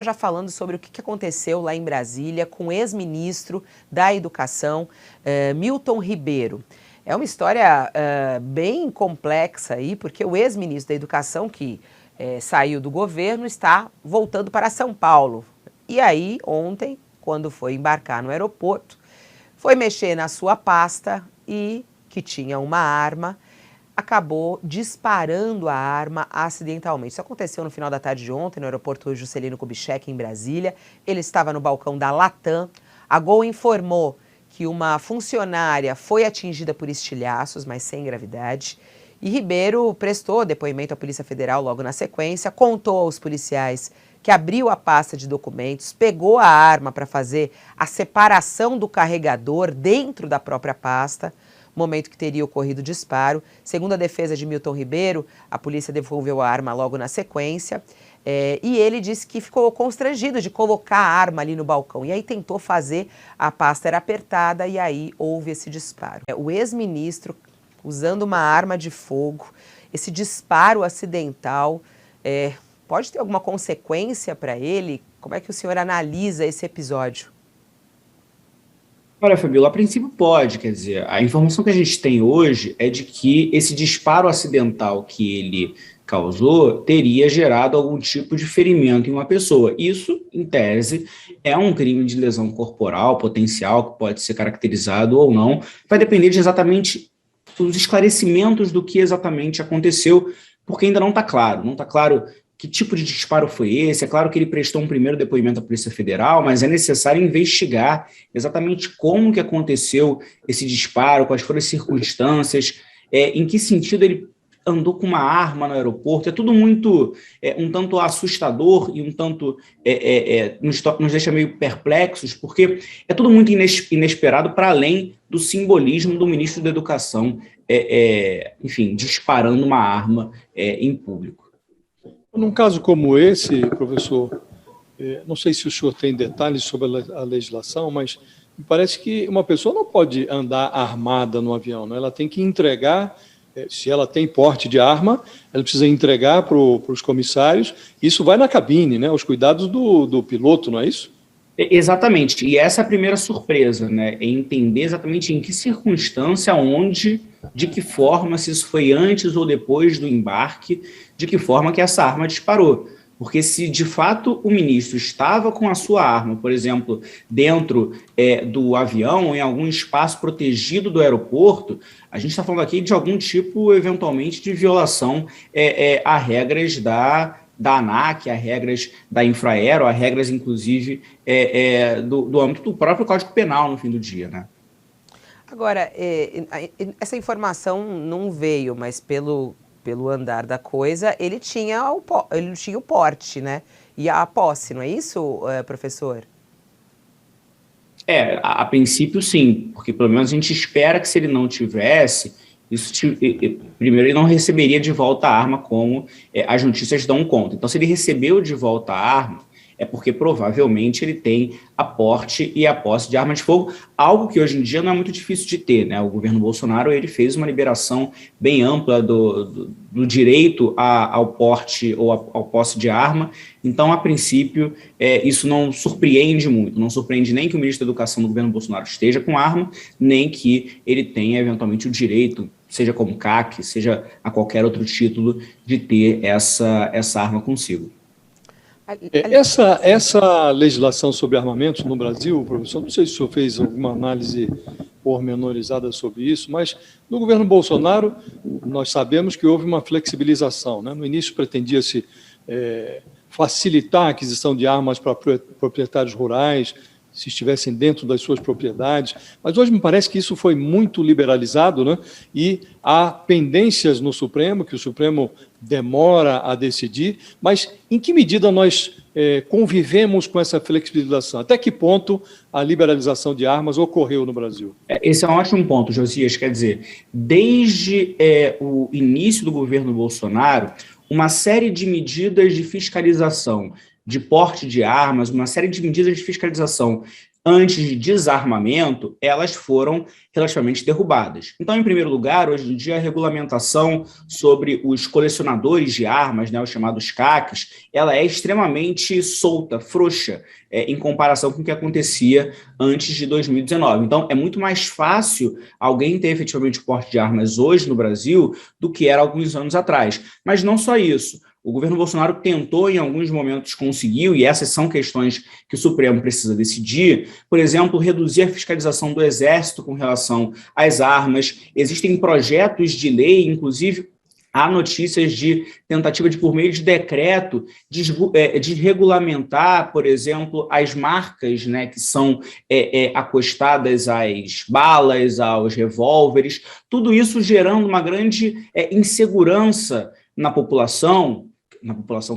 Já falando sobre o que aconteceu lá em Brasília com o ex-ministro da Educação, Milton Ribeiro. É uma história bem complexa aí, porque o ex-ministro da Educação, que saiu do governo, está voltando para São Paulo. E aí, ontem, quando foi embarcar no aeroporto, foi mexer na sua pasta e, que tinha uma arma, acabou disparando a arma acidentalmente. Isso aconteceu no final da tarde de ontem, no aeroporto Juscelino Kubitschek, em Brasília. Ele estava no balcão da Latam. A Gol informou que uma funcionária foi atingida por estilhaços, mas sem gravidade. E Ribeiro prestou depoimento à Polícia Federal logo na sequência, contou aos policiais que abriu a pasta de documentos, pegou a arma para fazer a separação do carregador dentro da própria pasta, momento que teria ocorrido o disparo. Segundo a defesa de Milton Ribeiro, a polícia devolveu a arma logo na sequência, e ele disse que ficou constrangido de colocar a arma ali no balcão. E aí tentou fazer, a pasta era apertada e aí houve esse disparo. O ex-ministro usando uma arma de fogo, esse disparo acidental, pode ter alguma consequência para ele? Como é que o senhor analisa esse episódio? Olha, Fabiola, a princípio pode, quer dizer, a informação que a gente tem hoje é de que esse disparo acidental que ele causou teria gerado algum tipo de ferimento em uma pessoa. Isso, em tese, é um crime de lesão corporal potencial que pode ser caracterizado ou não, vai depender de exatamente dos esclarecimentos do que exatamente aconteceu, porque ainda não está claro, que tipo de disparo foi esse. É claro que ele prestou um primeiro depoimento à Polícia Federal, mas é necessário investigar exatamente como que aconteceu esse disparo, quais foram as circunstâncias, em que sentido ele andou com uma arma no aeroporto. É tudo muito, um tanto assustador e um tanto nos deixa meio perplexos, porque é tudo muito inesperado para além do simbolismo do ministro da Educação, enfim, disparando uma arma em público. Num caso como esse, professor, não sei se o senhor tem detalhes sobre a legislação, mas me parece que uma pessoa não pode andar armada no avião, né? Ela tem que entregar, se ela tem porte de arma, ela precisa entregar para os comissários. Isso vai na cabine, né? Os cuidados do piloto, não é isso? Exatamente, e essa é a primeira surpresa, né? É entender exatamente em que circunstância, onde, de que forma, se isso foi antes ou depois do embarque, de que forma que essa arma disparou. Porque se de fato o ministro estava com a sua arma, por exemplo, dentro do avião, em algum espaço protegido do aeroporto, a gente está falando aqui de algum tipo, eventualmente, de violação a regras da ANAC, a regras da Infraero, a regras, inclusive, do âmbito do próprio Código Penal, no fim do dia, né? Agora, essa informação não veio, mas pelo andar da coisa, ele tinha o porte, né? E a posse, não é isso, professor? A princípio, sim, porque pelo menos a gente espera que se ele não tivesse, primeiro ele não receberia de volta a arma como as notícias dão conta. Então, se ele recebeu de volta a arma, é porque provavelmente ele tem a porte e a posse de arma de fogo, algo que hoje em dia não é muito difícil de ter, né? O governo Bolsonaro ele fez uma liberação bem ampla do direito ao porte ou ao posse de arma. Então, a princípio, isso não surpreende muito, não surpreende nem que o ministro da Educação do governo Bolsonaro esteja com arma, nem que ele tenha eventualmente o direito, seja como CAC, seja a qualquer outro título, de ter essa arma consigo. Essa legislação sobre armamentos no Brasil, professor, não sei se o senhor fez alguma análise pormenorizada sobre isso, mas no governo Bolsonaro nós sabemos que houve uma flexibilização, né? No início pretendia-se facilitar a aquisição de armas para proprietários rurais, se estivessem dentro das suas propriedades, mas hoje me parece que isso foi muito liberalizado, né? E há pendências no Supremo, que o Supremo demora a decidir, mas em que medida nós convivemos com essa flexibilização? Até que ponto a liberalização de armas ocorreu no Brasil? Esse é um ótimo ponto, Josias, quer dizer, desde o início do governo Bolsonaro, uma série de medidas de fiscalização de porte de armas, uma série de medidas de fiscalização antes de desarmamento, elas foram relativamente derrubadas. Então, em primeiro lugar, hoje em dia, a regulamentação sobre os colecionadores de armas, né, os chamados CACs, ela é extremamente solta, frouxa, em comparação com o que acontecia antes de 2019. Então, é muito mais fácil alguém ter efetivamente porte de armas hoje no Brasil do que era alguns anos atrás. Mas não só isso. O governo Bolsonaro tentou, em alguns momentos conseguiu, e essas são questões que o Supremo precisa decidir, por exemplo, reduzir a fiscalização do Exército com relação às armas. Existem projetos de lei, inclusive há notícias de tentativa de, por meio de decreto, desregulamentar, por exemplo, as marcas, né, que são acostadas às balas, aos revólveres, tudo isso gerando uma grande insegurança na população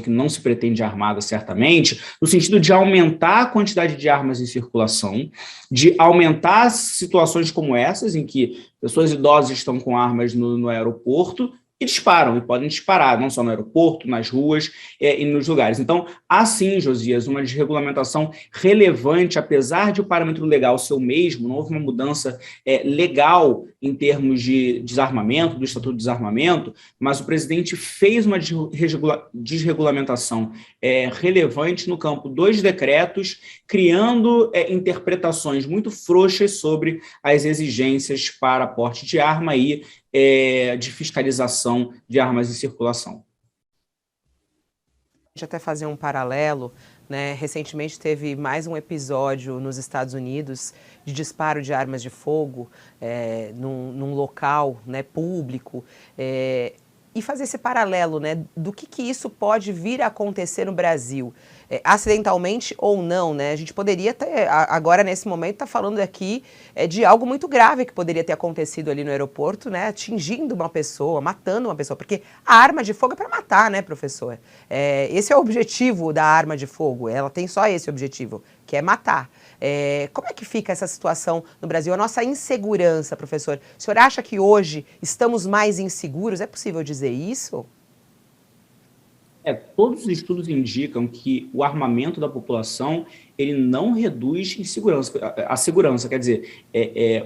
que não se pretende armada, certamente, no sentido de aumentar a quantidade de armas em circulação, de aumentar situações como essas, em que pessoas idosas estão com armas no aeroporto, e disparam, e podem disparar, não só no aeroporto, nas ruas e nos lugares. Então, há sim, Josias, uma desregulamentação relevante, apesar de o parâmetro legal ser o mesmo, não houve uma mudança legal em termos de desarmamento, do Estatuto de Desarmamento, mas o presidente fez uma desregulamentação relevante no campo dos decretos, criando interpretações muito frouxas sobre as exigências para porte de arma e de fiscalização de armas em circulação. A gente até fazer um paralelo, né? Recentemente teve mais um episódio nos Estados Unidos de disparo de armas de fogo num local, né, público, e fazer esse paralelo, né, do que isso pode vir a acontecer no Brasil, acidentalmente ou não, né? A gente poderia ter, agora nesse momento, tá falando aqui de algo muito grave que poderia ter acontecido ali no aeroporto, né, atingindo uma pessoa, matando uma pessoa, porque a arma de fogo é para matar, né, professor? Esse é o objetivo da arma de fogo, ela tem só esse objetivo, que é matar. Como é que fica essa situação no Brasil? A nossa insegurança, professor, o senhor acha que hoje estamos mais inseguros? É possível dizer isso? Todos os estudos indicam que o armamento da população ele não reduz a segurança. Quer dizer,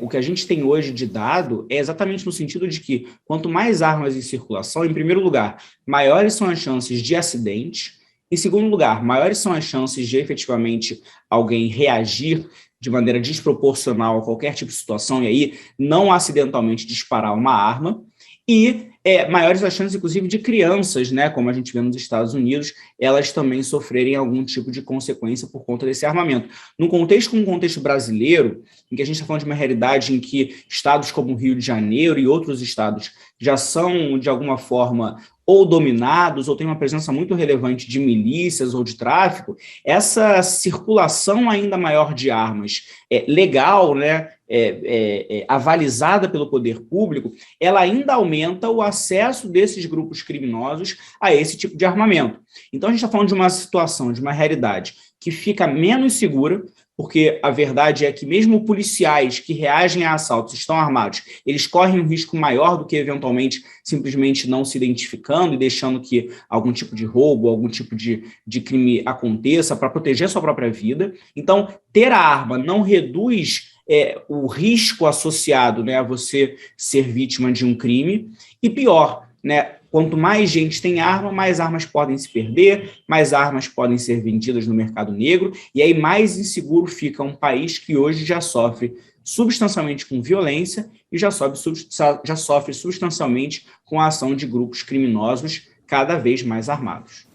o que a gente tem hoje de dado é exatamente no sentido de que quanto mais armas em circulação, em primeiro lugar, maiores são as chances de acidente. Em segundo lugar, maiores são as chances de efetivamente alguém reagir de maneira desproporcional a qualquer tipo de situação e aí não acidentalmente disparar uma arma. E maiores as chances, inclusive, de crianças, né, como a gente vê nos Estados Unidos, elas também sofrerem algum tipo de consequência por conta desse armamento. Num contexto como um contexto brasileiro, em que a gente está falando de uma realidade em que estados como o Rio de Janeiro e outros estados já são, de alguma forma, ou dominados, ou tem uma presença muito relevante de milícias ou de tráfico, essa circulação ainda maior de armas legal, né, avalizada pelo poder público, ela ainda aumenta o acesso desses grupos criminosos a esse tipo de armamento. Então, a gente está falando de uma situação, de uma realidade que fica menos segura, porque a verdade é que mesmo policiais que reagem a assaltos estão armados, eles correm um risco maior do que eventualmente simplesmente não se identificando e deixando que algum tipo de roubo, algum tipo de crime aconteça para proteger a sua própria vida. Então, ter a arma não reduz o risco associado, né, a você ser vítima de um crime, e pior, né, quanto mais gente tem arma, mais armas podem se perder, mais armas podem ser vendidas no mercado negro, e aí mais inseguro fica um país que hoje já sofre substancialmente com violência e já sofre substancialmente com a ação de grupos criminosos cada vez mais armados.